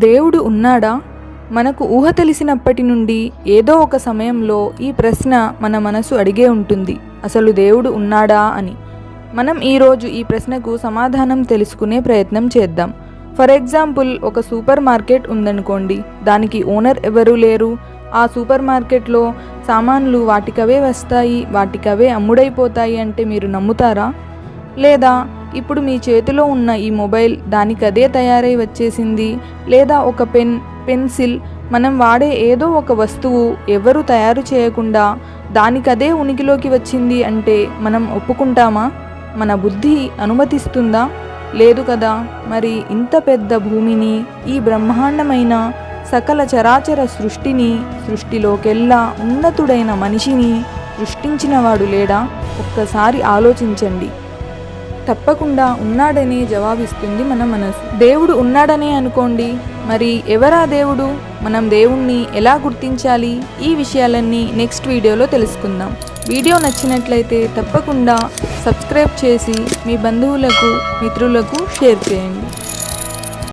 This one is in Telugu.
దేవుడు ఉన్నాడా? మనకు ఊహ తెలిసినప్పటి నుండి ఏదో ఒక సమయంలో ఈ ప్రశ్న మన మనసు అడిగే ఉంటుంది, అసలు దేవుడు ఉన్నాడా అని. మనం ఈరోజు ఈ ప్రశ్నకు సమాధానం తెలుసుకునే ప్రయత్నం చేద్దాం. ఫర్ ఎగ్జాంపుల్, ఒక సూపర్ మార్కెట్ ఉందనుకోండి. దానికి ఓనర్ ఎవరూ లేరు. ఆ సూపర్ మార్కెట్లో సామాన్లు వాటికవే వస్తాయి, వాటికవే అమ్ముడైపోతాయి అంటే మీరు నమ్ముతారా? లేదా ఇప్పుడు మీ చేతిలో ఉన్న ఈ మొబైల్ దానికదే తయారై వచ్చేసింది, లేదా ఒక పెన్, పెన్సిల్, మనం వాడే ఏదో ఒక వస్తువు ఎవరు తయారు చేయకుండా దానికదే ఉనికిలోకి వచ్చింది అంటే మనం ఒప్పుకుంటామా? మన బుద్ధి అనుమతిస్తుందా? లేదు కదా. మరి ఇంత పెద్ద భూమిని, ఈ బ్రహ్మాండమైన సకల చరాచర సృష్టిని, సృష్టిలోకెల్లా ఉన్నతుడైన మనిషిని సృష్టించినవాడు లేడా? ఒక్కసారి ఆలోచించండి. తప్పకుండా ఉన్నాడనే జవాబిస్తుంది మన మనసు. దేవుడు ఉన్నాడనే అనుకోండి, మరి ఎవరా దేవుడు? మనం దేవుణ్ణి ఎలా గుర్తించాలి? ఈ విషయాలన్నీ నెక్స్ట్ వీడియోలో తెలుసుకుందాం. వీడియో నచ్చినట్లయితే తప్పకుండా సబ్స్క్రైబ్ చేసి మీ బంధువులకు, మిత్రులకు షేర్ చేయండి.